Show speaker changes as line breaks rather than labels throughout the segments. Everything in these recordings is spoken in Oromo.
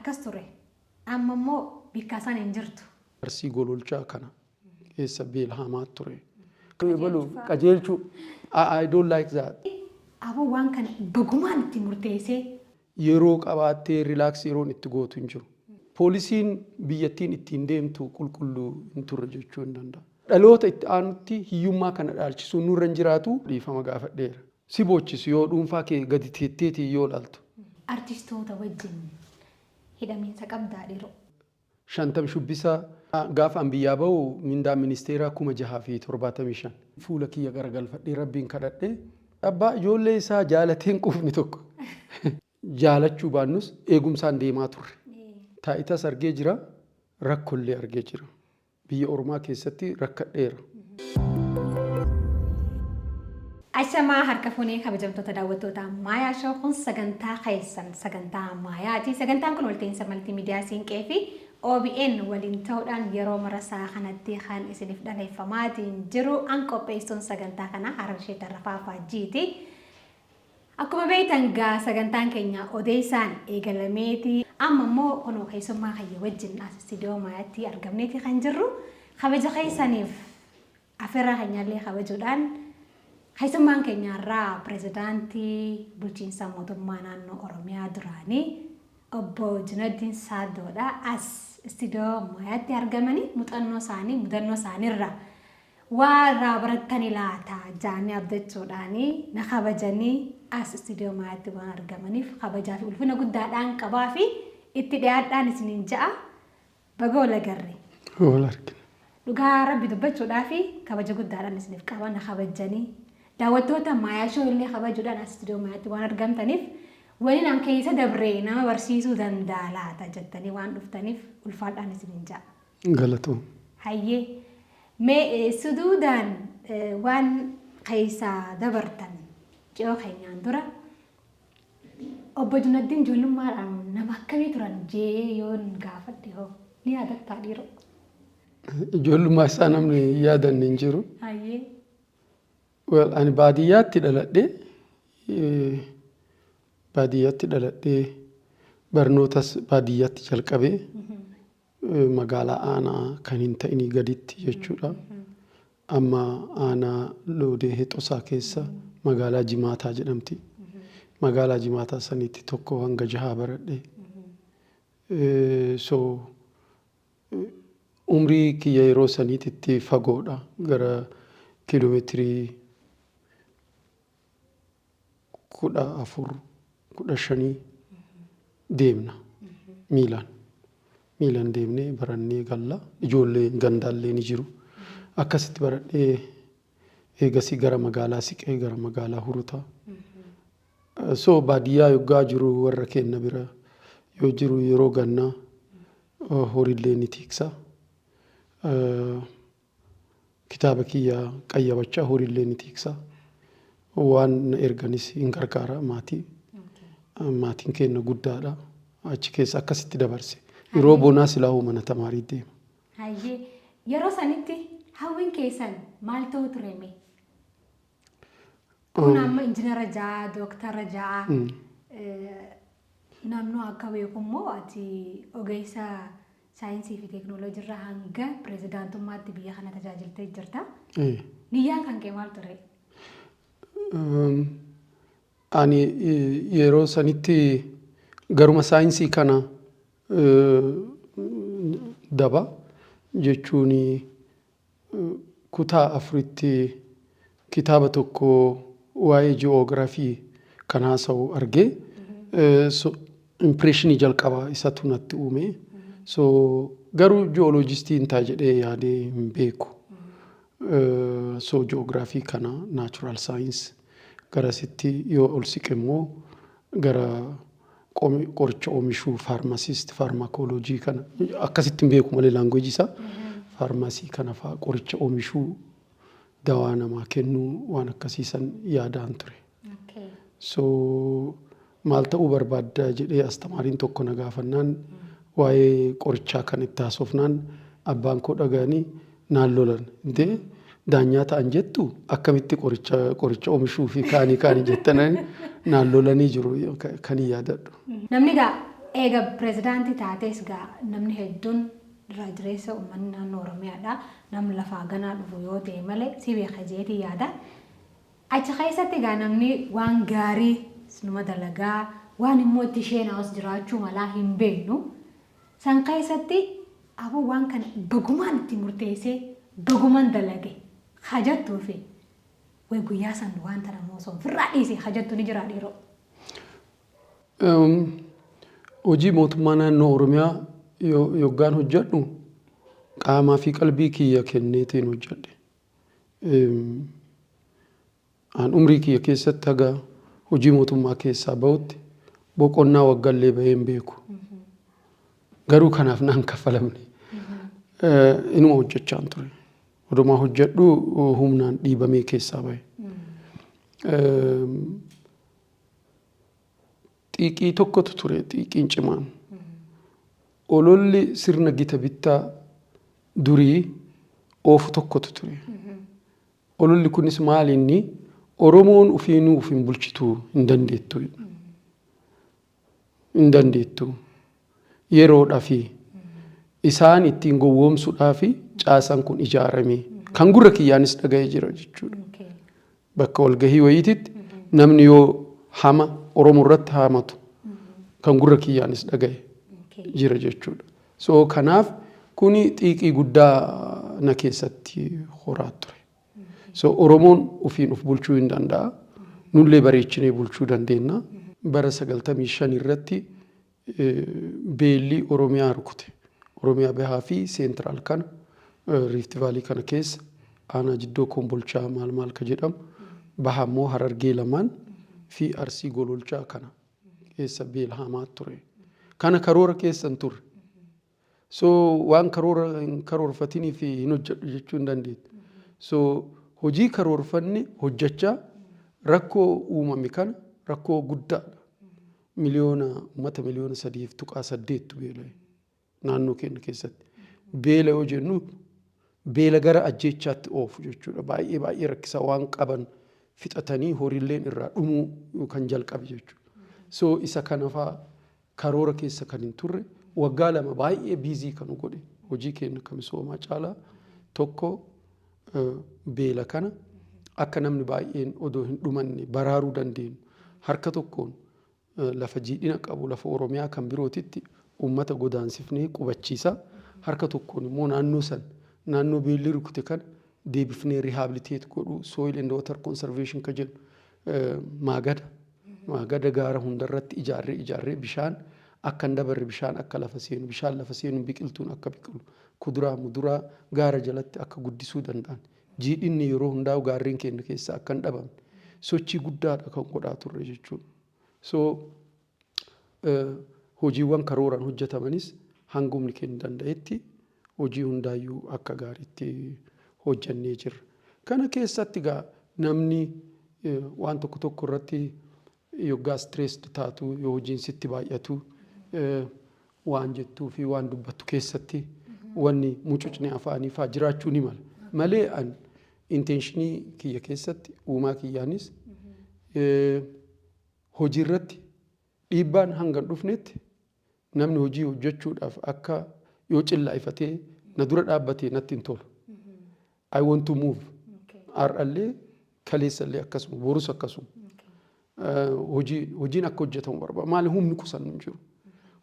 Akasture. Amma immoo bikkaasan hin jirtu.
Arsii gololchaa kana keessa beelhamaa ture. Qajeelchuu. I don't like that.
Aboo waan kana bagumaan itti murteessee.
Yeroo qabaattee relax yeroon itti gootu hin jiru. Poolisiin biyyattiin ittiin deemtu qulqulluu hin turre jechuu hin danda'a. Dhaloota itti aanutti hiyyummaa kana dhaalchisuun nurra hin jiraatu dhiifama gaafadheera. Si bochisu yoo dhuunfaa kee gadi teetteetii yoo laaltu.
Artistoota wajjin hidhamiinsa qabdaa dhiiroo.
50 shubbisaa gaafa an biyyaa bahu mindaa ministeeraa 675. Fuula kiyya garagalfadhee rabbiin kadhadhee abbaa ijoollee isaa jaalateen qufni tokko. Jaalachuu baannus eegumsaan deemaa turre. Taa'itas argee jira, rakkollee argee jira. Biyya Oromaa keessatti rakkadheera.
Ashamaa harka fuunee kabajamtoota daawwattoota Maayaa Shoo kun sagantaa keessan sagantaa Maayaati. Sagantaan kun walta'iinsa maltiimiidiyaa Siinqee fi OBN waliin ta'uudhaan yeroo marasaa kanatti kan isiniif dhaleeffamaatiin jiru an qopheessuun sagantaa kana Hararshee Tarrafaa Faajjiiti. Akkuma beektan gaa sagantaan keenya odeessaan eegalameeti. Amma immoo kunoo keessummaa kayya wajjin as istiidiyoo Maayaatti argamneeti kan jirru. Kabaja keessaniif afeerraa keenyallee kabajuudhaan keessummaan keenyarraa pirezidaantii bulchiinsa mootummaa naannoo Oromiyaa duraanii obbo Junaddin Saaddoodha as istiidiyoo Maayaatti argamanii mudannoo isaaniirra waa barattanii laata jaanii abdachuudhaanii na kabajanii as istiidiyoo Maayaatti waan argamaniif kabajaa fi ulfina guddaadhaan qabaa fi itti dhiyaadhaan isiniin ja'a baga wal agarre.
Wal argina.
Dhugaa Rabbi dubbachuudhaa fi kabaja guddaadhaan isiniif qaban na kabajanii daawwattoota Maayaa Shoo illee kabajuudhaan as istiidiyoo Maayaatti waan argamtaniif waliin an keessa dabree nama barsiisuu danda'a laata jettanii waan dhuftaniif ulfaadhaan isiniin ja'a.
Galatoom.
Hayyee mee suduudhaan waan keessaa dabartan ji'oo keenyaan dura obbo Junaddin ijoollummaadhaan nama akkamii turan jee yoon gaafadhe hoo ni yaadattaa dhiiroo?
Ijoollummaa isaa namni yaadanne hin jiru.
Hayyee.
Ani baadiyyaatti dhaladhee barnootas baadiyyaatti jalqabee magaalaa aanaa kan hin ta'inii gaditti jechuudha. Amma aanaa Loodee Hexosaa keessa magaalaa Jimaataa jedhamti. Magaalaa Jimaataa sanitti tokko hanga 6 baradhee. Umrii kiyya yeroo saniitti fagoodha gara kiiloomeetirii 14-15 deemna miilaan deemnee barannee galla ijoollee gandaallee ni jiru akkasitti baradhee eegasii gara magaalaa siqee gara magaalaa hurutaa baadiyyaa yoggaa jiru warra kenna bira yoo jiru yeroo gannaa horiillee ni tiksa kitaaba kiyya qayyabachaa horiillee ni tiksa waan erganis hin gargaara maatiin kenna guddaadha achi keessa akkasitti dabarse yeroo bonaa silaa mana tamaarii deema.
Hayyee yeroo sanitti hawwiin keessan maal ta'u tureme? Kun amma injiinara ja'a dooktara ja'a namnu akka beekummoo ati ogeessa saayinsii fi teekinooloojii irraa hanga pirezidaantummaatti biyya kana tajaajiltee jirta. Niyyaan kan kee maal ture?
Ani yeroo sanitti garuma saayinsii kana daba jechuun kutaa 4tti kitaaba tokko waa'ee ji'oogiraafii kan haasa'u argee impireeshinii jalqabaa isatu natti uume. Garuu ji'ooloojistii hin ta'a jedhee yaadee hin beeku. Ji'oogiraafii kana naachuraal saayinsi garasitti yoo ol siqe immoo gara qoricha oomishuu faarmasiist faarmakooloojii kana akkasitti hin beeku malee laanguweejii isaa faarmasii kana fa'aa qoricha oomishuu dawaa namaa kennuu waan akkasiisan yaadaan ture. Maal ta'uu barbaadda jedhee astamaariin tokko na gaafannaan waa'ee qorichaa kan itti haasofnaan abbaan koo dhaga'anii naan lolan. Daanyaa ta'an jettu akkamitti qoricha oomishuu fi kaanii jettanii naan lolanii jiru kan yaadadhu.
Namni egaa eega pirezidaantii taates gaa namni hedduun irraa jireessa uummanni naannoo Oromiyaadha. Namni lafaa ganaa dhufu yoo ta'e malee si beeka jeetii yaada. Achi keessatti gaa namni waan gaarii sinuma dalagaa waan immoo itti isheen hawas jiraachuu malaa hin beeknu. San keessatti aboo waan kana bagumaan itti murteessee bagumaan dalage hajattuu fi way guyyaa san waan tana moosoon firraa dhiisee hajattuu ni jira dhiiroo.
Hojii mootummaa naannoo Oromiyaa yoggaan hojjedhu qaamaa fi qalbii kiyya kenneetiin hojjedhe. An umrii kiyya keessatti haga hojii mootummaa keessaa bahutti boqonnaa waggallee baheen beeku. Garuu kanaaf naan kaffalamne. Inuma hojjechaan ture. Odumaa hojjedhu humnaan dhiibamee keessaa bahe. Xiiqii tokkotu ture, xiiqiin cimaan. Ololli sirna gita bittaa durii oofu tokkotu ture. Ololli kunis maal inni Oromoon ufiinuu ufin bulchituu hin dandeettu. Hin dandeettu. Yeroodhaa fi isaan ittiin gowwoomsuudhaa fi caasaan kun ijaaramee kan gurra kiyyaanis dhaga'ee jira jechuudha. Bakka walgahii wayiititti namni yoo hama Oromoo irratti hamatu kan gurra kiyyaanis dhaga'e jira jechuudha. So kanaaf kuni xiiqii guddaa na keessatti horaa ture. So Oromoon ufiin uf bulchuu hin danda'a. Nullee bareechinee bulchuu dandeenya. Bara 95 irratti beelli Oromiyaa rukute. Oromiyaa bahaa fi seentiraal kana Rift Valley kana keessa aanaa jiddoo kombolchaa maal ka jedhamu bahaa immoo Harargee lamaan fi Arsii gololchaa kana keessa beela hamaa ture. Kana karoora keessan ture. So waan karoorfatanii fi hin hojjedhu jechuu hin dandeettu. So hojii karoorfanne hojjechaa rakkoo uumame kana rakkoo guddaadha. Uummata miliyoona 3.8 beela'e naannoo keenya keessatti. Beela yoo jennu beela gara ajjeechaatti oofu jechuudha. Baay'ee rakkisaa waan qaban fixatanii horiilleen irraa dhumuu kan jalqabe jechuudha. So isa kanafaa karoora keessa kan hin turre waggaa 2 baay'ee biizii kan godhe hojii keenya kan misoomaa caalaa tokko beela kana akka namni baay'een odoo hin dhumanne baraaruu dandeenyu harka tokkoon lafa jiidhina qabu lafa Oromiyaa kan birootitti uummata godaansifnee qubachiisa harka tokkoon immoo naannoo beelli rukute kan deebifnee rehabilitate godhu soil and water conservation ka jedhu maagada gaara hundarratti ijaarree bishaan akka hin dabarre bishaan akka lafa seenu bishaan lafa seenu biqiltuun akka biqilu kuduraa muduraa gaara jalatti akka guddisuu danda'an jiidhinni yeroo hundaa'u gaarreen keenya keessa akka hin dhabamne sochii guddaadha kan godhaa turre jechuudha. So hojiiwwan karooraan hojjetamanis hangumni keenya danda'etti hojii hundaayyuu akka gaariitti hojjannee jirra. Kana keessatti gaa namni waan tokko irratti yoggaa stressed taatu yoo hojiin sitti baay'atu waan jettuu fi waan dubbattu keessatti wanni mucucne afaanii faa jiraachuu ni mala. Malee an intentionii kiyya keessatti uumaa kiyyaanis hojii irratti dhiibbaan hanga dhufnetti namni hojii hojjechuudhaaf akka yoo cillaa'ifatee na dura dhaabbatee natti hin tolu. I want to move. Har'allee kaleessallee akkasuma borus akkasuma. Hojiin akka hojjetamu barbaada. Maali humni qusannu hin jiru.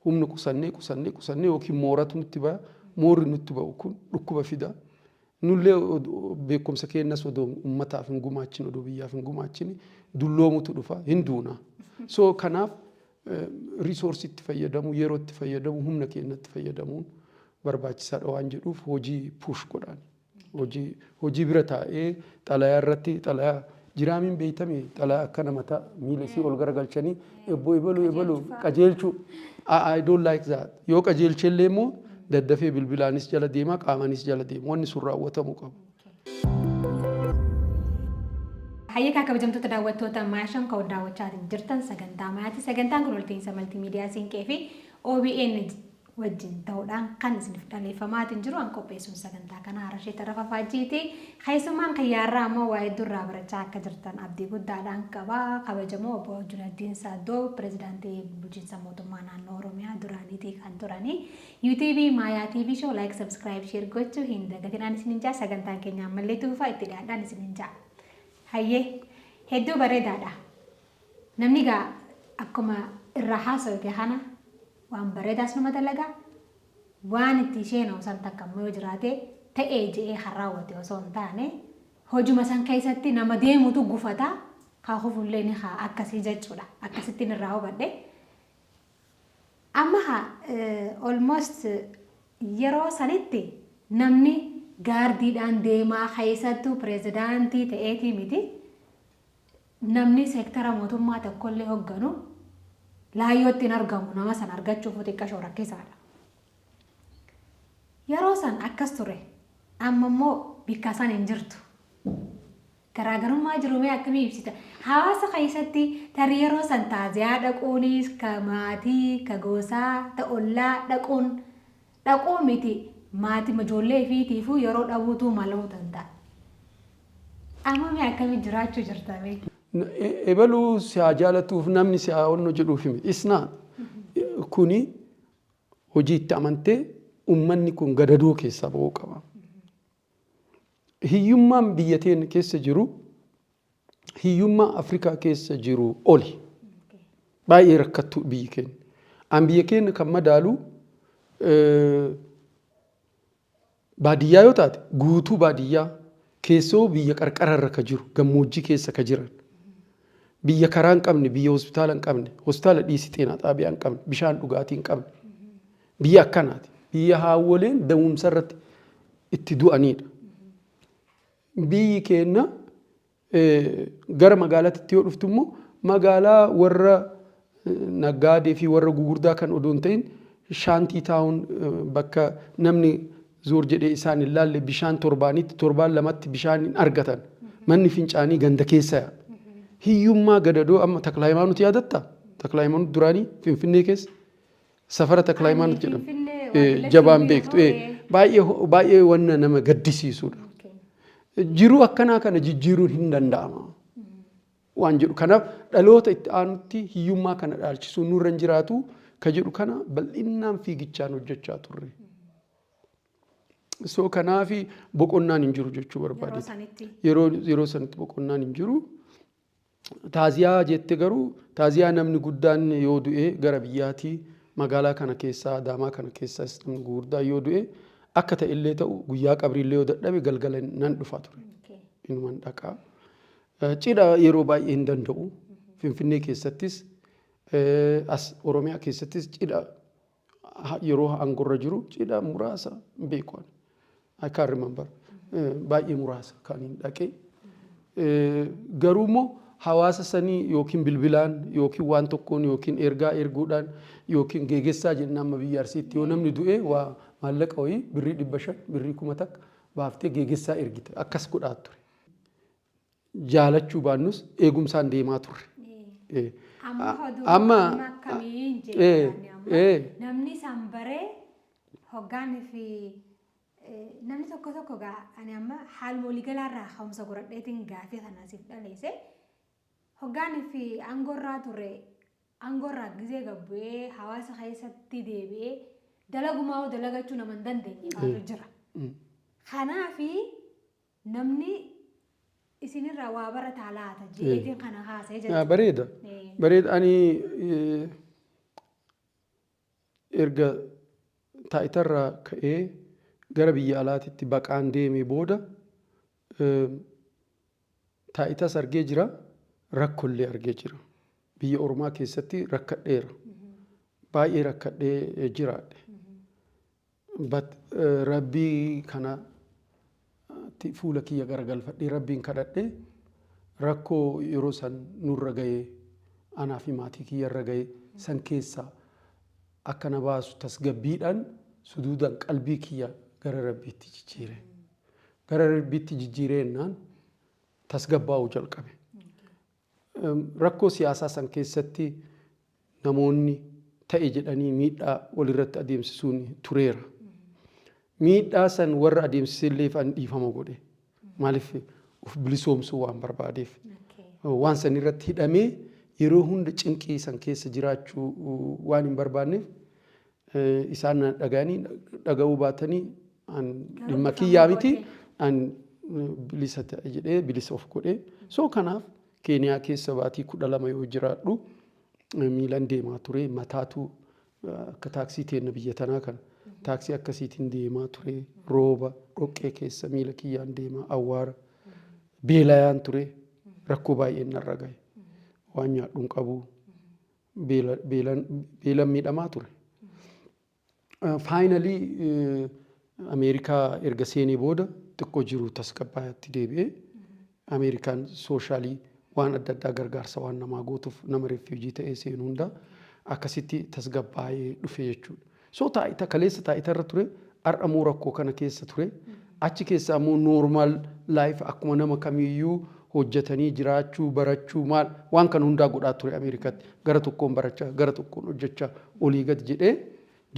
Humni qusannee yookiin mooratu nutti ba'a. Moorri nutti ba'u kun dhukkuba fida. Nullee beekumsa keenyas odoo uummataaf hin gumaachin odoo biyyaaf hin gumaachin dulloomutu dhufa hin duuna. So kanaaf resource itti fayyadamu yeroo itti fayyadamu humna keenya itti fayyadamuun barbaachisaadha waan jedhuuf hojii push godhaan. Hojii bira taa'ee xalayaa irratti xalayaa jiraamiin beeytame xalayaa akka namataa miila isii ol garagalchanii ebboo ebaluu qajeelchuu I don't like that. Yoo qajeelchellee immoo daddafee bilbilaanis jala deemaa qaamaanis jala deema wanni sun raawwatamuu qabu.
Hayya kabajamtoota daawwattoota maashan ka'u daawwachaa jirtan sagantaa maatii sagantaan kun walta'iinsa maltiimiidiyaa siinqee fi OBN wajjin ta'uudhaan kan isiniif dhaleeffamaatiin jiru an qopheessuun sagantaa kana Harashee Tarafa Faajjiiti. Keessummaan kiyyaarraa ammoo waa'ee durraa barachaa akka jirtan abdii guddaadhaan qaba. Kabajamoo obbo Junaddiin Saaddoo pirezidaantii bulchiinsa mootummaa naannoo Oromiyaa duraaniitii kan turanii UTV Maayaa TV show like subscribe share gochuu hin dagatinaan isinin jaa sagantaan keenya ammallee tuufaa itti dhiyaadhaan isinin jaa. Hayyee hedduu bareedaadha. Namni gaa akkuma irraa haasawte kana waan bareedaas nama dalagaa waan itti isheen osoo takkammoo yoo jiraate ta'ee je'ee harraawwate osoo hin taane hojuma san keessatti nama deemutu gufata kaafufullee ni haa akkasii jechuudha akkasittiin irraa hubadhe amma almost yeroo sanitti namni gaardiidhaan deemaa keessattuu pirezidaantii ta'eetii miti namni seektara mootummaa tokkollee hogganu laayyootti hin argamu nama san argachuuf xiqqashoo rakkisaadha. Yeroo san akkas ture amma immoo bikka san hin jirtu. Garaagarummaa jiru mee akkamii ibsita? Hawaasa keessatti tarii yeroo san taaziyaa dhaquunis ka maatii ka gosaa ta ollaa dhaquun miti maatii ijoollee fiitiifuu yeroo dhabuutu maluu danda'a. Amma mee akkamii jiraachuu jirtamee?
Ebaluu si haa jaalatuuf namni si haa onno jedhuuf himi. Isnaan kuni hojii itti amantee uummanni kun gadadoo keessaa ba'uu qaba. Hiyyummaan biyya teenya keessa jiru hiyyummaa Afrikaa keessa jiru oli. Baay'ee rakkattu biyyi keenya. An biyya keenya kan madaalu baadiyyaa yoo taate guutuu baadiyyaa keessoo biyya qarqararra ka jiru gammoojjii keessa ka jiran. Biyya karaa hin qabne, biyya hospitaala hin qabne, hospitaala dhiisii xeenaa xaabiyaa hin qabne, bishaan dhugaatii hin qabne. Biyya akkanaati. Biyya haawwoleen da'umsa irratti itti du'anidha. Biyyi keenya gara magaalaatti yoo dhuftu immoo magaalaa warra naggaadee fi warra gugurdaa kan odoo hin ta'in shaantii taa'uun bakka namni zoor jedhee isaan hin laalle bishaan torbaanitti torbaan lamatti bishaan hin argatan. Manni fincaanii ganda keessa hiyyummaa gadadoo amma Takla Hayimaanut yaadatta? Takla Hayimaanut duraanii Finfinnee keessa safara Takla Hayimaanut jedhamu jabaan beektu baay'ee wanna nama gaddisiisudha. Jiruu akkanaa kana jijjiiruun hin danda'ama waan jedhu kanaaf dhaloota itti aanutti hiyyummaa kana dhaalchisuun nurra hin jiraatu ka jedhu kana bal'inaan fiigichaan hojjechaa turre. So kanaafi boqonnaan hin jiru jechuu barbaade. Yeroo sanitti boqonnaan hin jiru. Taaziyaa jette garuu taaziyaa namni guddaan yoo du'e gara biyyaatii magaalaa kana keessaa Adaamaa kana keessaas namni gurguddaa yoo du'e akka ta'ellee ta'u guyyaa qabriillee yoo dadhabe galgala nan dhufa ture. Inuman dhaqaa. Cidha yeroo baay'ee hin danda'u. Finfinnee keessattis as Oromiyaa keessattis cidha yeroo aangorra jiru cidha muraasa beekan. I can't remember. Baay'ee muraasa kan hin dhaqe. Garuu immoo hawaasa sanii yookiin bilbilaan yookiin waan tokkoon yookiin ergaa erguudhaan yookiin geegessaa jennaan amma biyya Arsiitti yoo namni du'e waa maallaqa wayii birrii 500 birrii 1000 baaftee geegessaa ergite akkas godhaa ture. Jaalachuu baannus eegumsaan deemaa turre.
Amma akkamiin jedhanii namni sanbaree hoggaanii fi namni tokko gaa ani amma haal waliigalaarraa haumsa godhadheetiin gaafii kanaasiif dhaleesse hoggaanii fi aangorraa ture aangorraa gizee gabbu'ee hawaasa keessatti deebi'ee dalagumaa dalagachuu nama hin dandeenye jira. Kanaafi namni isinirraa waa barataa laata jeetiin kana haasa'ee jira.
Bareeda. Bareeda ani erga taayitarraa ka'ee gara biyya alaatitti baqaan deemee booda taayitas argee jira rakkollee argee jira. Biyya Oromaa keessatti rakkadheera. Baay'ee rakkadhee jiraadhe. Rabbii kana fuula kiyya garagalfadhee rabbiin kadhadhee rakkoo yeroo san nurra ga'ee anaa fi maatii kiyya irra ga'ee san keessaa akka na baasu tasgabbiidhaan suduudhaan qalbii kiyya gara rabbiitti jijjiire. Gara rabbiitti jijjiireennaan tasgabbaa'uu jalqabe. Rakkoo siyaasaa san keessatti namoonni ta'e jedhanii miidhaa walirratti adeemsisuun tureera. Miidhaa san warra adeemsisillee fan dhiifama godhe. Maaliif of bilisoomsuu waan barbaadeef. Waan san irratti hidhamee yeroo hunda cinqii san keessa jiraachuu waan hin barbaanneef isaan dhaga'uu baatanii dhimma kiyyaa miti bilisa ta'e jedhee bilisa of godhee. So kanaaf Keeniyaa keessa baatii 12 yoo jiraadhu miilan deemaa ture mataatu akka taaksii teenya biyya tanaa kana taaksii akkasiitiin deemaa ture rooba dhoqqee keessa miila kiyyaan deemaa awwaara beelayaan ture rakkoo baay'een narra gahe waan nyaadhuun qabu beelan miidhamaa ture. Finally Ameerikaa erga seenee booda xiqqoo jiru tasgabbaatti deebi'ee Ameerikaan sooshalii waan adda addaa gargaarsa waan namaa gootuuf nama refuujii ta'ee seenu hunda akkasitti tasgabbaa'ee dhufe jechuudha. So taa'ita kaleessa taa'ita irra ture har'amuu rakkoo kana keessa ture achi keessa ammoo normal life akkuma nama kamiyyuu hojjetanii jiraachuu barachuu maal waan kana hundaa godhaa ture Ameerikaatti gara tokkoon barachaa gara tokkoon hojjechaa olii gad jedhee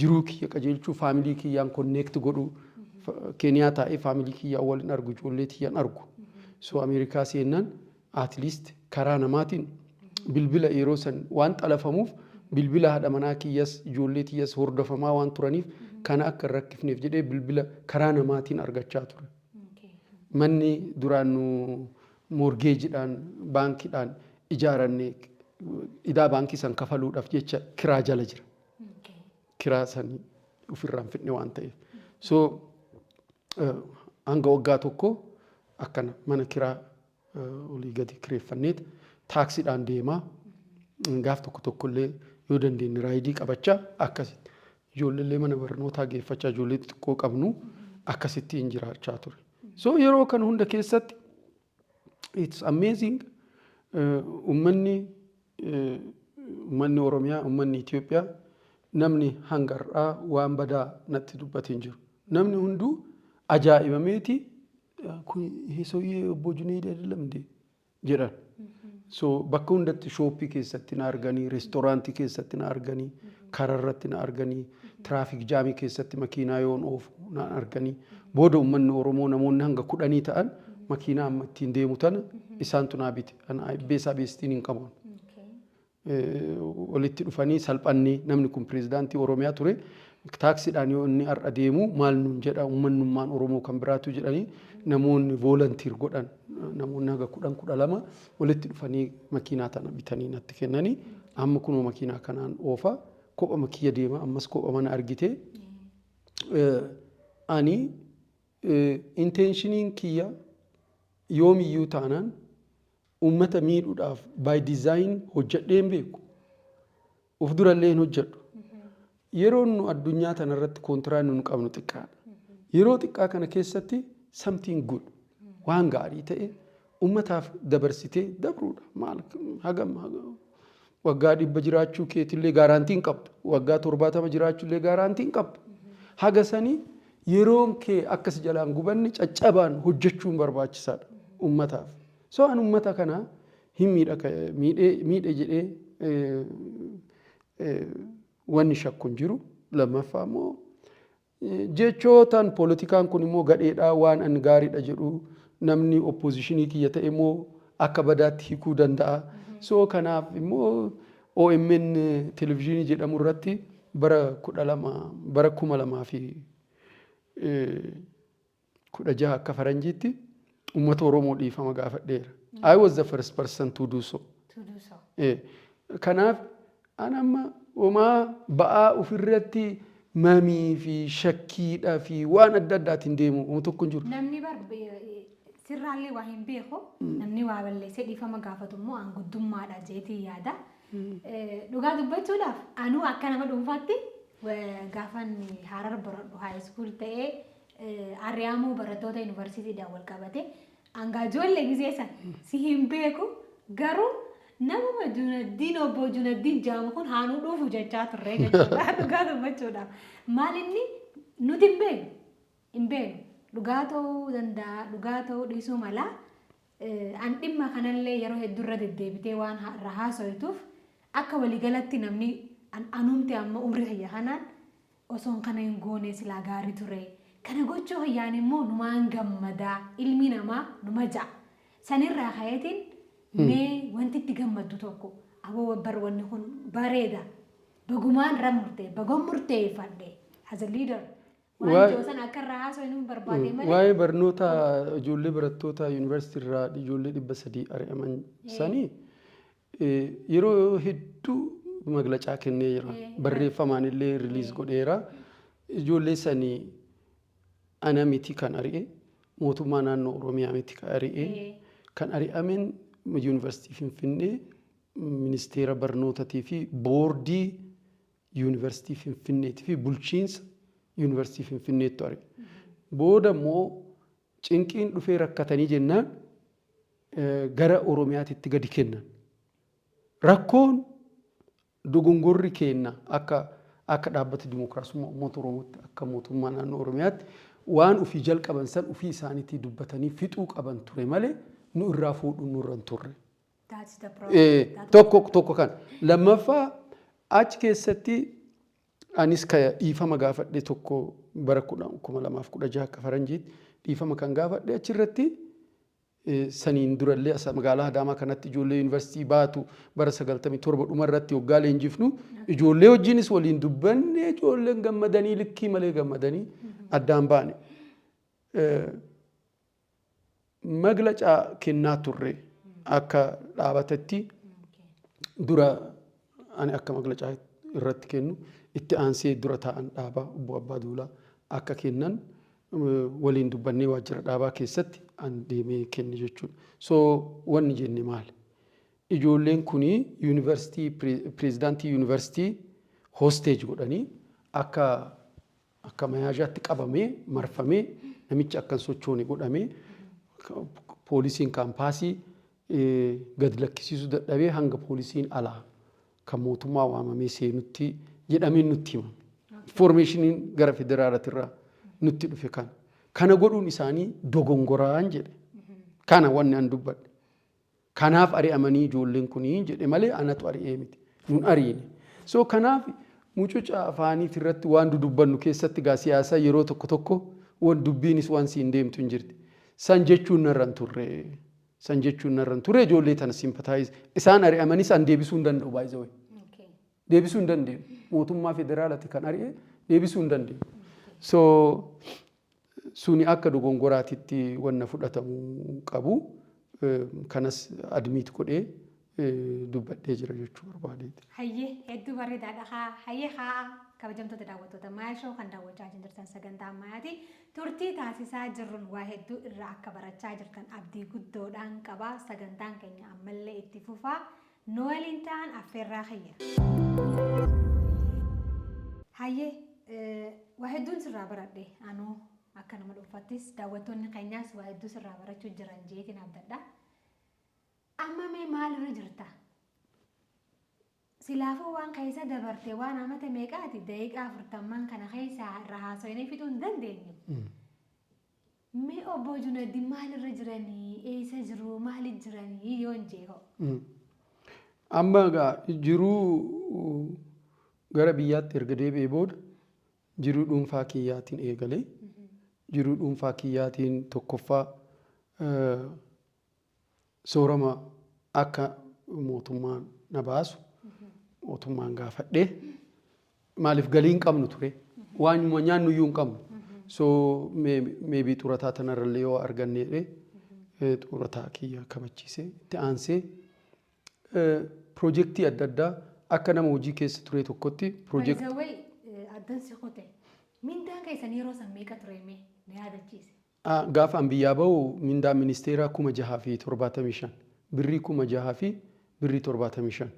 jiruu kiyya qajeelchuu faamilii kiyyaan konneekti godhu Keeniyaa taa'ee faamilii kiyyaan waliin argu ijoollee kiyyaan argu. So Ameerikaa seennan at least karaa namaatiin bilbila yeroo san waan xalafamuuf bilbila haadha manaa kiyyas ijoollee kiyyas hordofamaa waan turaniif kana akka rakkifneef jedhee bilbila karaa namaatiin argachaa ture. Manni duraan nu morgeejiidhaan baankiidhaan ijaaranne idaa baankii san kafaluudhaaf jecha kiraa jala jira. Kiraa san ofirraan fidne waan ta'eef. So hanga waggaa tokko akkana mana kiraa olii gadi kireeffanneet taaksiidhaan deemaa gaaf tokkollee yoo dandeenye raayidii qabachaa akkasitti ijoollee mana barnootaa geeffachaa ijoollee xiqqoo qabnu akkasitti hin jiraachaa ture. So yeroo kana hunda keessatti it's amazing ummanni Oromiyaa ummanni Itoophiyaa namni hangarraa waan badaa natti dubbatiin jiru. Namni hunduu ajaa'ibameeti kun Heesooyyee obbo Junayd ayyaanamde jedhan. So bakka hundatti shooppii keessatti na arganii, reestooraantii keessatti na arganii, kararratti na arganii, tiraafik jaamii keessatti makiinaa yoon oofu na arganii. Booda uummanni Oromoo namoonni hanga 10 ta'an makiinaa amma ittiin deemu tana isaantu naa bite. Ana beesaa beestiin hin qabu. Walitti dhufanii salphannee namni kun pirezidaantii Oromiyaa ture. Taaksiidhaan yoo inni har'a deemu maal nuun jedha uummanummaan Oromoo kan biraatu jedhanii namoonni voolontiir godhan namoonni haga 10-12 walitti dhufanii makiinaa tana bitanii natti kennanii amma kunoo makiinaa kanaan oofa kopha makiyya deema ammas kopha mana argite ani intentioniin kiyya yoomiyyuu taanaan uummata miidhuudhaaf by design hojjedheen beeku of durallee hin hojjedhu. Yeroo nu addunyaa tanarratti koontiraan nu qabnu xiqqaadha. Yeroo xiqqaa kana keessatti something good waan gaarii ta'e ummataaf dabarsitee dabruudha. Maal hagam waggaa 100 jiraachuu keetillee gaarantiin qabda. Waggaa 70 jiraachuullee gaarantiin qabda. Haga sanii yeroon kee akkas jalaan gubanne caccabaan hojjechuun barbaachisaadha ummataaf. So an ummata kana hin miidhe jedhee wanni shakkuun jiru lammaffaa immoo jechootaan poolitikaan kun immoo gadheedhaa waan an gaariidha jedhu namni oppositionii kiyya ta'e immoo akka badaatti hiikuu danda'a. So kanaaf immoo OMN televezyiinii jedhamu irratti bara 2016 akka faranjiitti uummata Oromoo dhiifama gaafadheera. I was the first person to do so. Kanaaf an amma Omaa ba'aa ofirratti mamii fi shakkiidhaa fi waan adda addaatiin deemu tokko hin jiru.
Namni sirraallee waa hin beeku namni waa balleessee dhiifama gaafatu immoo aanguddummaadha jeetii yaada. Dhugaa dubbachuudhaaf anuu akka nama dhuunfaatti gaafan Harar baradhu high school ta'ee Ariyaamuu barattoota yuunivarsiitiidhaan wal qabate hanga ijoollee gisee san si hin beeku garuu nama Junayddiin obbo Junayddiin jaamu kun haanuu dhufu jechaa turre jechuudha. Dhugaa dubbachuudhaaf maal inni nuti hin beeknu dhugaa ta'uu danda'a dhugaa ta'uu dhiisuu mala an dhimma kanallee yeroo hedduu irra deddeebitee waan haasawituuf akka waliigalatti namni anumti amma umri hayya kanaan osoon kana hin goone silaa gaarii ture. Kana gochuu hayyaan immoo numaan gammadaa ilmi namaa numa ja'a. Sanirraa kayetiin mee wanti itti gammaddu tokko aboo bar wanni kun bareeda. Bagumaan ramurtee bagoon murteeffadhe as a leader. Waan joosan akka irraa haasoo inni barbaade malee.
Waa'ee barnoota ijoollee barattoota yuunivarsiitii irraa ijoollee 300 ari'aman sanii yeroo hedduu maglacaa kennee jira. Barreeffamaan illee riliis godheera. Ijoollee sanii ana miti kan ari'e mootummaa naannoo Oromiyaa miti kan ari'e kan ari'amen yuunivarsiitii Finfinnee ministeera barnootaatii fi boordii yuunivarsiitii Finfinneetii fi bulchiinsa yuunivarsiitii Finfinneetti ari'e. Booda immoo cinqiin dhufee rakkatanii jennaan gara Oromiyaatti gadi kennan. Rakkoon dogongorri kenna akka dhaabbata dimookiraasummaa uummata Oromootti akka mootummaa naannoo Oromiyaatti waan ofii jalqaban san ofii isaaniitii dubbatanii fixuu qaban ture malee nu irraa fuudhuun nurra hin turre. Tokko kan lammaffaa achi keessatti anis dhiifama gaafadhe tokko bara 2016 akka faranjiitti dhiifama kan gaafadhe achirratti saniin durallee magaalaa Adaamaa kanatti ijoollee yuunivarsiitii baatu bara 97 dhumarratti waggaa leenjifnu ijoollee wajjinis waliin dubbanne ijoolleen gammadanii likkii malee gammadanii addaan baane. Maglacaa kennaa turre akka dhaabatatti dura ani akka maglacaa irratti kennu itti aansee dura taa'an dhaabaa obbo Abbaa Duulaa akka kennan waliin dubbannee waajjira dhaabaa keessatti an deemee kenne jechuudha. So wanni jenne maali? Ijoolleen kuni yuunivarsiitii pireezidaantii yuunivarsiitii hoosteej godhanii akka mayaajaatti qabamee marfamee namichi akkan sochoone godhamee poolisiin kaampaasii gad lakkisiisuu dadhabee hanga poolisiin alaa kan mootummaa waamamee seenutti jedhamee nutti hima. Informationiin gara federaalaatirraa nutti dhufe kana. Kana godhuun isaanii dogongoraan jedhe. Kana wanni an dubbadhe. Kanaaf ari'amanii ijoolleen kunii jedhe malee anatu ari'ee miti. Nun ariine. So kanaaf mucuca afaaniit irratti waan dudubbannu keessatti gaa siyaasaa yeroo tokko waan dubbiinis waan siin deemtu hin jirti. San jechuun narra hin turre. San jechuun narra hin turre ijoollee tana simpataayiz. Isaan ari'amanis an deebisuu hin danda'u baay'ee. Deebisuu hin dandeenyu. Mootummaa federaalaatti kan ari'e deebisuu hin dandeenyu. So suni akka dogongoraatitti wanna fudhatamuu qabu kanas admiit godhee dubbadhee jira jechuu barbaadeeti.
Hayyee hedduu bareedaadha. Hayyee haa kabajamtoota daawwattoota Maayaa Shoo kan daawwachaa jirtan sagantaa Maayaati. Turtii taasisaa jirruun waa hedduu irraa akka barachaa jirtan abdii guddoodhaan qaba. Sagantaan keenya ammallee itti fufaa. Nu waliin ta'an affeerraa hayya. Hayyee waa hedduun sirraa baradhe anuu akka nama dhuunfattis daawwattoonni keenyaas waa hedduu sirraa barachuu jiran jeetiin abdadha. Amma mee maalirra jirta? Silaafuu waan keessa dabartee waan amata meeqaati daqiiqaa 40 kana keessa irra haasawanii fixuu hin dandeenyu. Mee obbo Junaddin maalirra jiranii? Eessa jiru? Maaliif jiranii? Yoon jeeho.
Amma jiruu gara biyyaatti erga deebi'ee booda jiruu dhuunfaa kiyyaatiin eegalee jiruu dhuunfaa kiyyaatiin tokkoffaa soorama akka mootummaan na baasu mootummaan gaafadhee maaliif galiin qabnu ture waan nyaannu iyyuu hin qabnu so maybe xurataa tanarrallee yoo arganneedhe xurataa kiyya kabachiisee itti aansee projektii adda addaa akka nama hojii keessa ture tokkotti projektii
addan si qote mindaan keessan yeroo san meeqa ture mee na yaadachiise.
Gaafa an biyyaa bahu mindaan ministeeraa 675 birrii 600 fi birrii 75.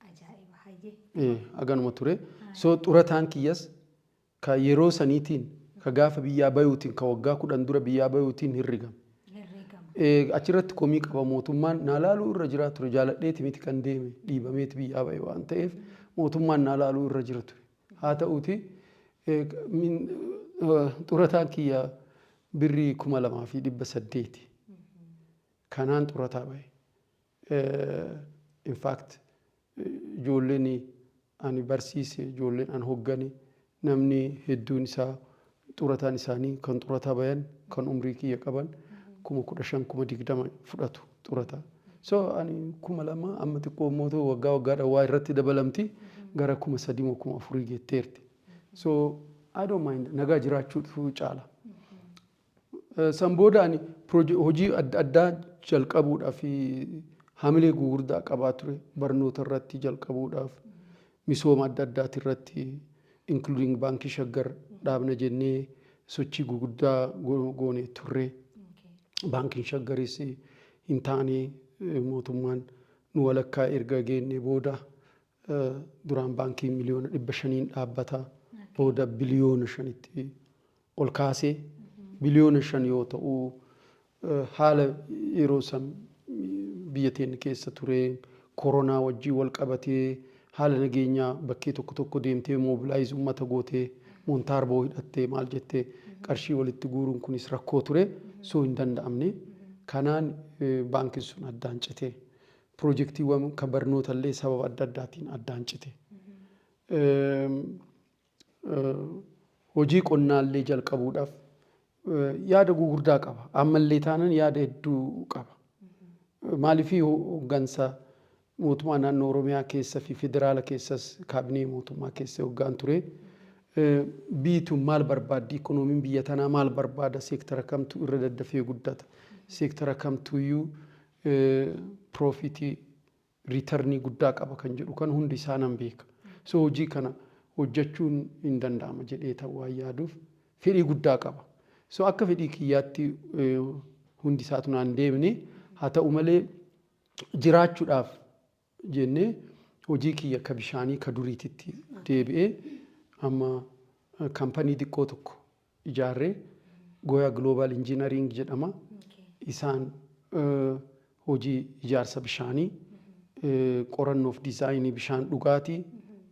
Ajaa'iba hayyee.
Aganuma ture. So xurataan kiyyas ka yeroo saniitiin ka gaafa biyyaa bayuutiin ka waggaa 10 dura biyyaa bayuutiin hirrigama. Achirratti komii qaba mootummaan naa laaluu irra jira ture jaaladheeti miti kan deeme dhiibameeti biyyaa bahe waan ta'eef mootummaan naa laaluu irra jira ture. Haa ta'uuti xurataan kiyya birrii 2800 kanaan xurataa bahe. In fact ijoolleen ani barsiise ijoolleen an hoggane namni hedduun isaa xurataan isaanii kan xurataa bayan kan umrii kiyya qaban 15,000 20,000 fudhatu xurataa. So ani 2,000 amma xiqqoo mootuu waggaa waa irratti dabalamti gara 3,000 moo 4,000 geetteerti. So I don't mind nagaa jiraachuu caala. San booda ani hojii adda addaa jalqabuudhaaf hamilee gurguddaa qabaa ture barnoota irratti jalqabuudhaaf misooma adda addaati irratti including baankii shaggar dhaabna jennee sochii gurguddaa goone turre. Baankiin shaggaris hin taane mootummaan nu walakkaa erga geenne booda duraan baankii miliyoona 500 dhaabbata booda biliyoona 5tti ol kaasee biliyoona 5 yoo ta'u haala yeroo san biyya teenya keessa ture koronaa wajjii wal qabatee haala nageenyaa bakkee tokko deemtee mobilaayiz uummata gootee montaarboo hidhattee maal jettee qarshii walitti guuruun kunis rakkoo ture soo hin danda'amne kanaan baankiin sun addaan cite piroojeektiiwwan kan barnoota illee sababa adda addaatiin addaan cite hojii qonnaallee jalqabuudhaaf yaada gurguddaa qaba ammallee taanan yaada hedduu qaba maaliif hooggansa mootummaa naannoo Oromiyaa keessa fi federaala keessas kaabinee mootummaa keessa hoggaan ture biitu maal barbaaddi ikoonomiin biyya tanaa maal barbaada seektara kamtu irra daddafee guddata seektara kamtuyyuu piroofitii riitarnii guddaa qaba kan jedhu kan hundi isaanan beeka so hojii kana hojjechuun hin danda'ama jedhee ta'uu yaaduuf fedhii guddaa qaba so akka fedhii kiyyaatti hundi isaatu naan deemne haa ta'u malee jiraachuudhaaf jennee hojii kiyya ka bishaanii ka duriititti deebi'ee amma kaampanii xiqqoo tokko ijaarree Goya Global Engineering jedhama isaan hojii ijaarsa bishaanii qorannoof diizaayinii bishaan dhugaatii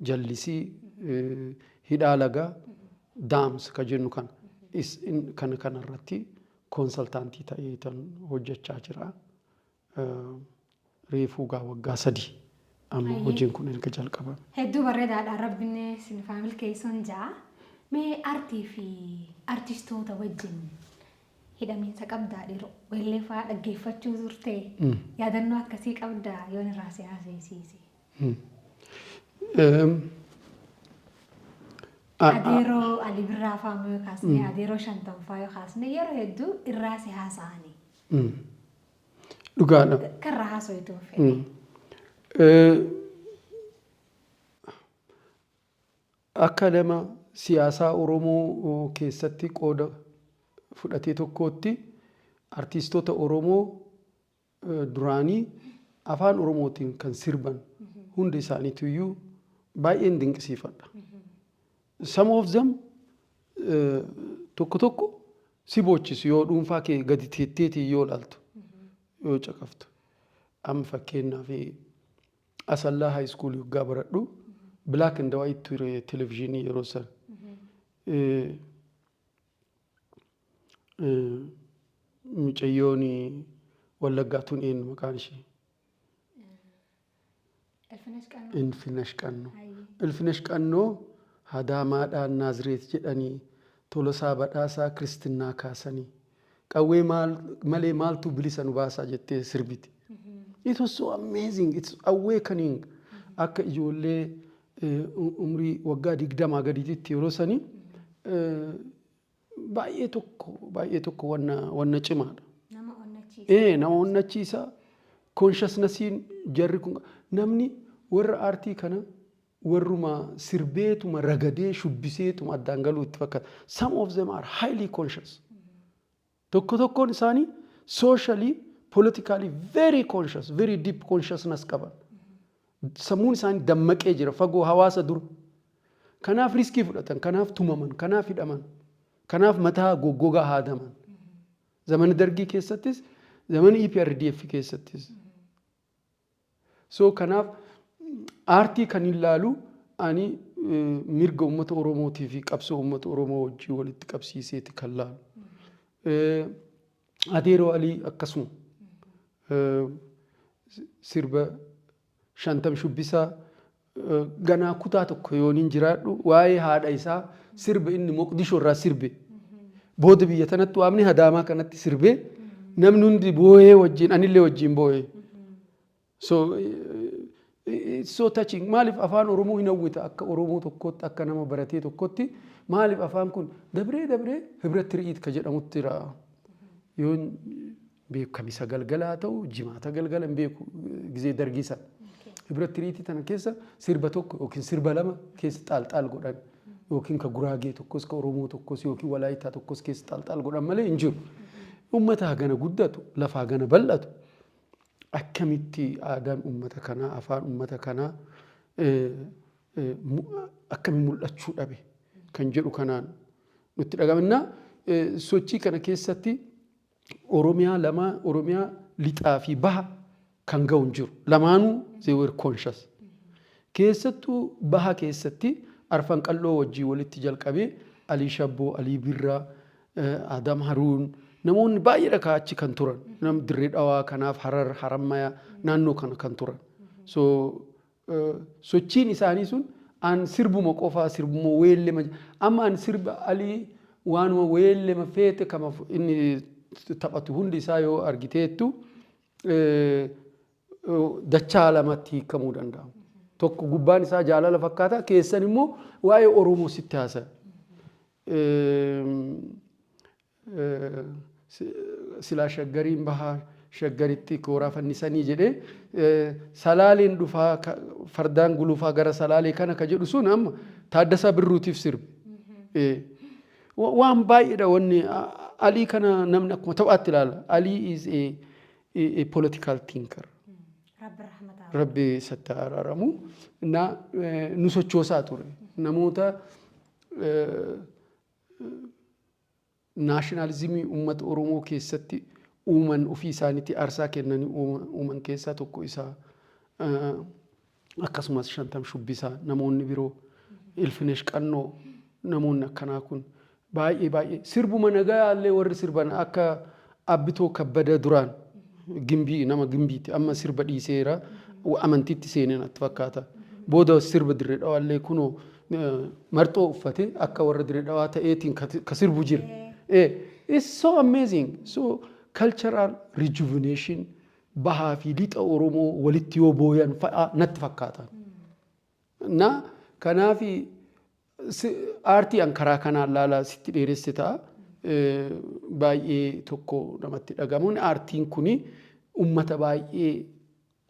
jallisii hidhaa lagaa daams ka jennu kana irratti konsaltaantii ta'ee tan hojjechaa jira reefuu waggaa 3 amma hojiin kun erga jalqabame.
Hedduu bareedaadha Rabbiin sin faamil keessan jaa mee aartii fi aartistoota wajjin hidhamiinsa qabdaa dhiiroo wallee fa'aa dhaggeeffachuu turte yaadannoo akkasii qabdaa yoon irraa siyaasisiisi. Adeeroo Ali Birraa fa'aa yoo kaasne adeeroo Shantanfaa yoo kaasne yeroo hedduu irraa siyaasa'anii.
Dhugaadha.
Karra haasawaa fedhe.
Akka nama siyaasaa Oromoo keessatti qooda fudhatee tokkotti artistoota Oromoo duraanii afaan Oromootiin kan sirban hundi isaaniitiyyuu baay'een dinqisiifadha. Some of them tokko si bochisu yoo dhuunfaa kee gadi teetteetii yoo ilaaltu yoo caqaftu amma fakkeenyaaf Asallaa High School yoggaa baradhu Black and White ture televizyinii yeroo san mucayyoon Wallaggaatuun eenyu maqaan ishee Ilfinesh Qannoo Ilfinesh Qannoo Hadaamaadhaan Naazireet jedhanii Tolosaa Badhaasaa Kiristinnaa kaasanii qawwee malee maaltu bilisa nu baasaa jettee sirbiti. It was so amazing. It's awakening. Akka ijoollee umrii waggaa 20 gadiitti yeroo sanii baay'ee tokko wanna cimaadha. Nama onnachiisa. Consciousnessiin jarri kun namni warra aartii kana warruma sirbeetuma ragadee shubbiseetuma addaan galuu itti fakkaata. Some of them are highly conscious. Tokkoon isaanii socially politically very conscious, very deep consciousness qaban. Sammuun isaanii dammaqee jira fagoo hawaasa dura. Kanaaf riskii fudhatan, kanaaf tumaman, kanaaf hidhaman, kanaaf mataa goggogaa haadaman. Zamana dargii keessattis, zamana EPRDF keessattis. So kanaaf aartii kan ilaalu ani mirga uummata Oromootii fi qabsoo uummata Oromoo wajjin walitti qabsiiseeti kan laalu. Adeeroo Alii akkasuma sirba 50 shubbisaa ganaa kutaa tokko yooniin jiraadhu waa'ee haadha isaa sirba inni Moqdishoo irraa sirbe booda biyya tanatti waamni Adaamaa kanatti sirbee namni hundi boo'ee wajjin anillee wajjin boo'ee so touching maaliif afaan Oromoo hin hawwita akka Oromoo tokkotti akka nama baratee tokkotti maaliif afaan kun dabree hibratti ri'iit ka jedhamutti jira yoon beeku kamisa galgalaa ta'u jimaata galgala hin beeku gizee dargiisa hibratti ri'iitii tana keessa sirba tokko yookiin sirba lama keessa xaalxaal godhan yookiin ka Guraagee tokkos ka Oromoo tokkos yookiin Walaayitaa tokkos keessa xaalxaal godhan malee hin jiru. Uummata hagana guddatu lafa hagana bal'atu akkamitti aadaan uummata kanaa afaan uummata kanaa akkamiin mul'achuu dhabe kan jedhu kanaan nutti dhaga'amna. Sochii kana keessatti Oromiyaa lixaa fi baha kan ga'u hin jiru. Lamaanuu they were conscious. Keessattuu baha keessatti Arfan Qalloo wajjii walitti jalqabee Alii Shabboo, Alii Birraa, Adam Haruun namoonni baay'eedha kaachi kan turan. Nam Dirree Dhawaa kanaaf Harar, Harammayaa naannoo kana kan turan. So sochiin isaanii sun an sirbuma qofaa sirbuma weellema amma an sirba Alii waanuma weellema feete kama inni taphatu hundi isaa yoo argiteettu dachaa lamatti hiikamuu danda'a. Tokko gubbaan isaa jaalala fakkaata keessan immoo waa'ee Oromoo sitti haasa'e. Silaa shaggariin bahaa shaggaritti kooraa fannisanii jedhee salaaleen dhufaa fardaan gulufaa gara salaalee kana ka jedhu sun amma Taaddasaa Birruutiif sirbe. Waan baay'eedha wanni Alii kana namni akkuma taphaatti ilaala. Alii is a political thinker. Rabbi isatti araaramu na nu sochoosaa ture. Namoota naashinaalizimii uummata Oromoo keessatti uuman ofii isaaniitti aarsaa kennanii uuman keessaa tokko isaa akkasumas Shantam Shubbisaa namoonni biroo Ilfinesh Qannoo namoonni akkanaa kun baay'ee sirbuma nagayaallee warri sirban akka Abbitoo Kabbada duraan gimbii nama gimbiiti amma sirba dhiiseera amantiitti seeneen atti fakkaata booda sirba Dirree Dhawaallee kunoo marxoo uffate akka warra Dirree Dhawaa ta'eetiin ka sirbu jira. It's so amazing. So cultural rejuvenation bahaa fi lixa Oromoo walitti yoo booyan fa'a natti fakkaata. Na kanaafi aartii an karaa kanaan laalaa sitti dheeresse ta'a. Baay'ee tokko namatti dhagamuun aartiin kuni ummata baay'ee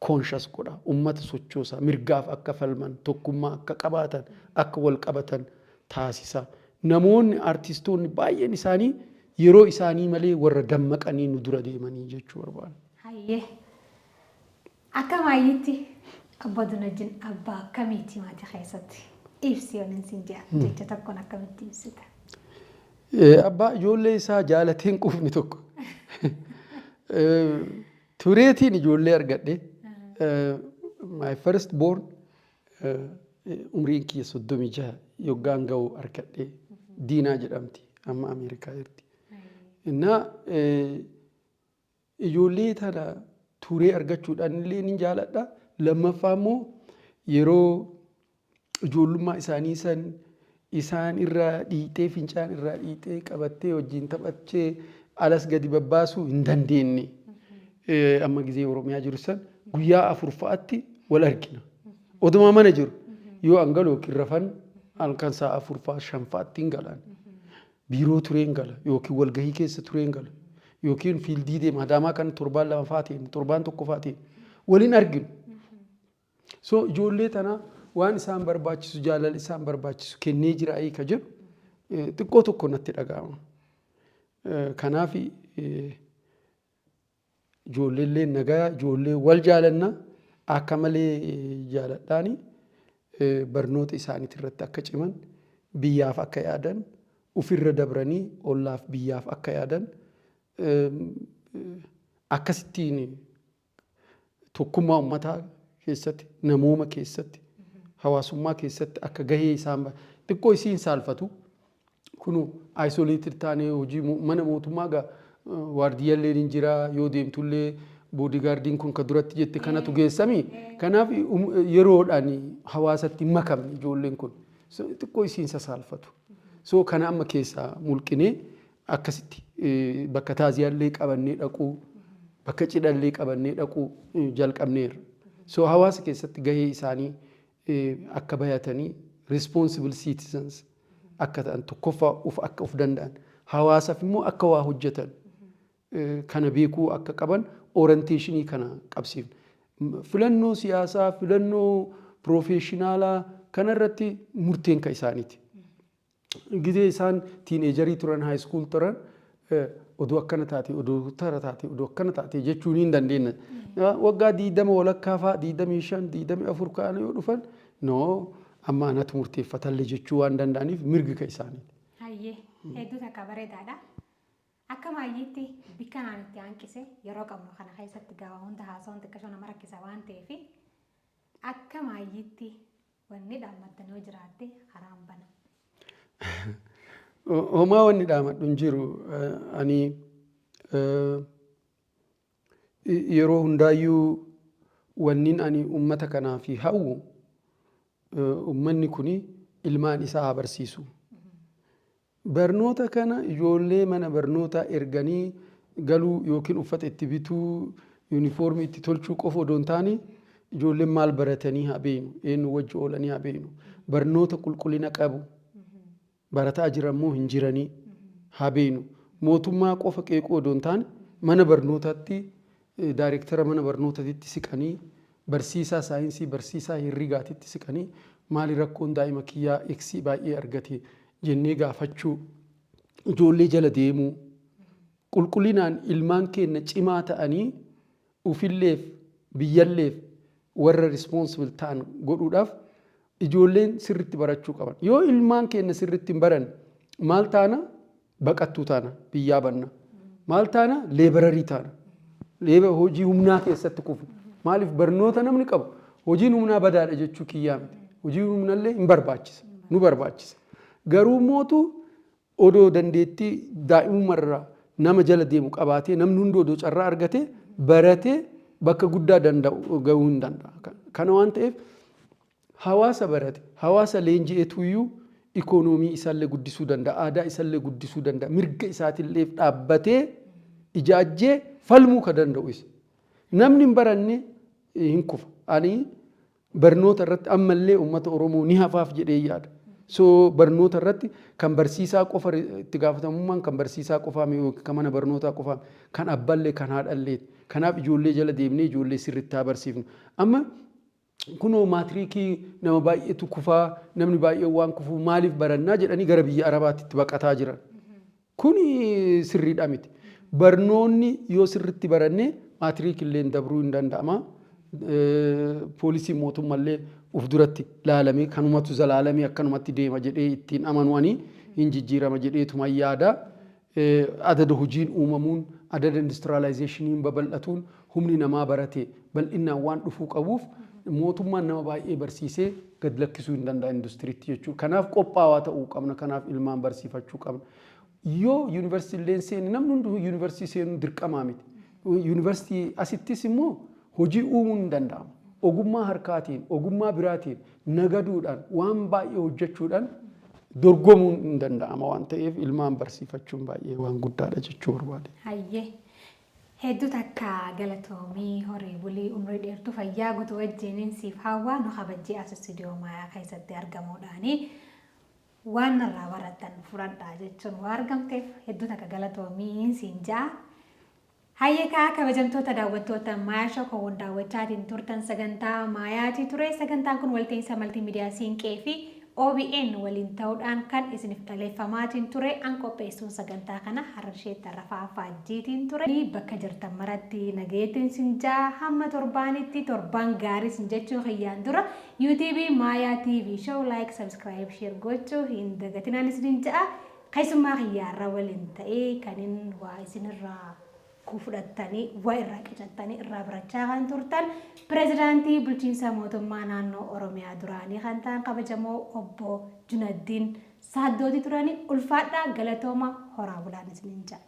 conscious godha. Ummata sochoosa mirgaaf akka falman tokkummaa akka qabaatan akka wal qabatan taasisa. Namoonni aartistoonni baay'een isaanii yeroo isaanii malee warra dammaqanii nu dura deemanii jechuu barbaada.
Hayyee akka maayyitti abba Dunajin abbaa akkamiiti maatii keessatti ibsi yooniin siin jedha jecha tokkoon akkamitti ibsita?
Abbaa ijoollee isaa jaalateen qufni tokko tureetiin ijoollee argadhe my first born umriin kiyya 36 yoggaan ga'u argadhe Diinaa jedhamti amma Ameerikaa jirti. Innaa ijoollee tana turee argachuudhaan illee ni jaaladha. Lammaffaa immoo yeroo ijoollummaa isaanii san isaan irraa dhiitee fincaan irraa dhiitee qabattee wajjin taphachee alas gadi babbaasuu hin dandeenye. Amma gizee Oromiyaa jiru san guyyaa 4 fa'aatti wal argina. Oduma mana jiru yoo angaloo kirrafan halkan sa'a 4 fa'aa 5 fa'aatti hin galan. Biiroo tureen gala yookiin walgahii keessa tureen gala yookiin fiildii deema Adaamaa kan 7 2 fa'aatiin 7 1 fa'aatiin waliin arginu. So ijoollee tana waan isaan barbaachisu jaalala isaan barbaachisu kennee jira ayii ka jedhu xiqqoo tokko natti dhaga'ama. Kanaaf ijoollee nagaa ijoollee wal jaalanna akka malee jaaladhaani barnoota isaaniitti irratti akka ciman biyyaaf akka yaadan ufirra dabranii ollaaf biyyaaf akka yaadan akkasittiin tokkummaa uummataa keessatti namooma keessatti hawaasummaa keessatti akka gahee isaan xiqqoo isiin saalfatu kunu isolated taanee hojii mana mootummaa gaa waardiyallee ni jira yoo deemtullee boodigaardiin kun ka duratti jette kanatu geessami. Kanaaf yeroodhaan hawaasatti makamne ijoolleen kun xiqqoo isiin sasaalfatu. So kana amma keessaa mulqinee akkasitti bakka taaziyaallee qabannee dhaquu bakka cidhallee qabannee dhaquu jalqabneerra. So hawaasa keessatti gahee isaanii akka bayatanii responsible citizens akka ta'an tokkoffaa akka of danda'an hawaasaaf immoo akka waa hojjetan kana beekuu akka qaban orientationii kana qabsiifna. Filannoo siyaasaa filannoo professionaalaa kanarratti murteen ka isaaniiti. Gizee isaan tiineejarii turan high school turan oduu akkana taate oduu tara taate oduu akkana taate jechuun hin dandeenye. Waggaa 20 walakkaa fa'aa 25 24 kaana yoo dhufan no amma anatu murteeffatallee jechuu waan danda'aniif mirgi ka isaaniiti.
Hayyee hedduu takka bareedaadha. Akka maayyiitti bikka naan itti hanqise yeroo qabnu kana keessatti gaafa hunda haasawwan xiqqashoo nama rakkisa waan ta'eef akka maayyiitti wanni dhaammattanii yoo jiraatte haraan bana.
Homaa wanni dhaamadhu hin jiru ani yeroo hundaayyuu wannin ani ummata kanaa fi hawwu ummanni kuni ilmaan isaa haa barsiisu. Barnoota kana ijoollee mana barnoota erganii galuu yookiin uffata itti bituu yuunifoormii itti tolchuu qofa odoo hin taane ijoolleen maal baratanii haa beeknu eenyu wajji oolanii haa beeknu barnoota qulqullina qabu barataa jirammoo hin jiranii haa beeknu mootummaa qofa qeequu odoo hin taane mana barnootaatti daayireektara mana barnootaatti siqanii barsiisaa saayinsii barsiisaa herregaatitti siqanii maali rakkoon daa'ima kiyyaa eeksii baay'ee argate jennee gaafachuu ijoollee jala deemuu qulqullinaan ilmaan keenya cimaa ta'anii ufilleef biyyalleef warra responsible ta'an godhuudhaaf ijoolleen sirritti barachuu qaban. Yoo ilmaan keenya sirritti hin baran maal taana baqattuu taana biyyaa banna maal taana leebararii taana hojii humnaa keessatti kufu maaliif barnoota namni qabu hojiin humnaa badaadha jechuu kiyyaa miti hojiin humnallee hin barbaachisa nu barbaachisa. Garuu mootu odoo dandeettii daa'imummaarraa nama jala deemu qabaatee namni hundi odoo carraa argatee baratee bakka guddaa danda'u gahuu hin danda'a. Kana waan ta'eef hawaasa barate hawaasa leenji'eetuyyuu ikoonoomii isaallee guddisuu danda'a aadaa isaallee guddisuu danda'a mirga isaatiillee dhaabbatee ijaajjee falmuu ka danda'u isa. Namni hin baranne hin kufa. Ani barnoota irratti ammallee uummata Oromoo ni hafaaf jedhee yaada. So barnoota irratti kan barsiisaa qofa itti gaafatamummaan kan barsiisaa qofaa yookiin kan mana barnootaa qofaa kan abballee kan haadhallee kanaaf ijoollee jala deemnee ijoollee sirriitti haa barsiifnu. Amma kunoo maatiriikii nama baay'eetu kufaa namni baay'ee waan kufu maaliif barannaa jedhanii gara biyya Arabaatti itti baqataa jiran. Kuni sirriidha miti. Barnoonni yoo sirriitti barannee maatiriikillee dabruu hin danda'ama. Poolisii mootummallee uf duratti laalamee kanumatu zalaalamee akkanumatti deema jedhee ittiin amanuanii hin jijjiirama jedheetuma yaada. Adada hojiin uumamuun adada industrializationii babal'atuun humni namaa barate bal'inaan waan dhufuu qabuuf mootummaan nama baay'ee barsiisee gad lakkisuu hin danda'a industiriitti jechuudha. Kanaaf qophaa'aa ta'uu qabna kanaaf ilmaan barsiifachuu qabna. Yoo yuunivarsiitiileen seenu namni hunduu yuunivarsiitii seenuu dirqamaa miti. Yuunivarsiitii asittis immoo hojii uumuun hin danda'amu. Ogummaa harkaatiin, ogummaa biraatiin nagaduudhaan waan baay'ee hojjechuudhaan dorgomuun hin danda'ama waan ta'eef ilmaan barsiifachuun baay'ee waan guddaadha jechuu barbaade.
Hayyee hedduu takka galatoomii horii bulii umrii dheertuu fayyaa guutuu wajjiniin siif hawwaa nu kabajjee as istiidiyoo maayaa keessatti argamuudhaanii waan irraa barattan fudhadhaa jechuun waan argamteef hedduu takka galatoomii siin ja'a. Hayyeekaa kabajamtoota daawwattoota maayaa shokoo daawwachaatiin turtan sagantaa maayaatii ture. Sagantaan kun walta'iinsa maltiimiidiyaa siinqee fi OBN waliin ta'uudhaan kan isiniif dhaleeffamaatiin ture. An qopheessuun sagantaa kana Harrisheetta Rafaa Faajjiitiin ture. Bakka jirtan maratti nageetiin sinjaa hamma torbaanitti torbaan gaarii sin jechuu hiyyaan dura YouTube Maayaa TV show like subscribe share gochuu hin dagatinaan isiniin ja'a. Keessummaa hiyyaarra waliin ta'ee kanin waa isinirraa kufudhattanii waa irraa qicattanii irraa barachaa kan turtan pirezidaantii bulchiinsa mootummaa naannoo Oromiyaa duraanii kan ta'an kabajamoo obbo Junaddiin Saaddootii turanii ulfaadhaa galatooma horaa bulaan isiniin ja'a.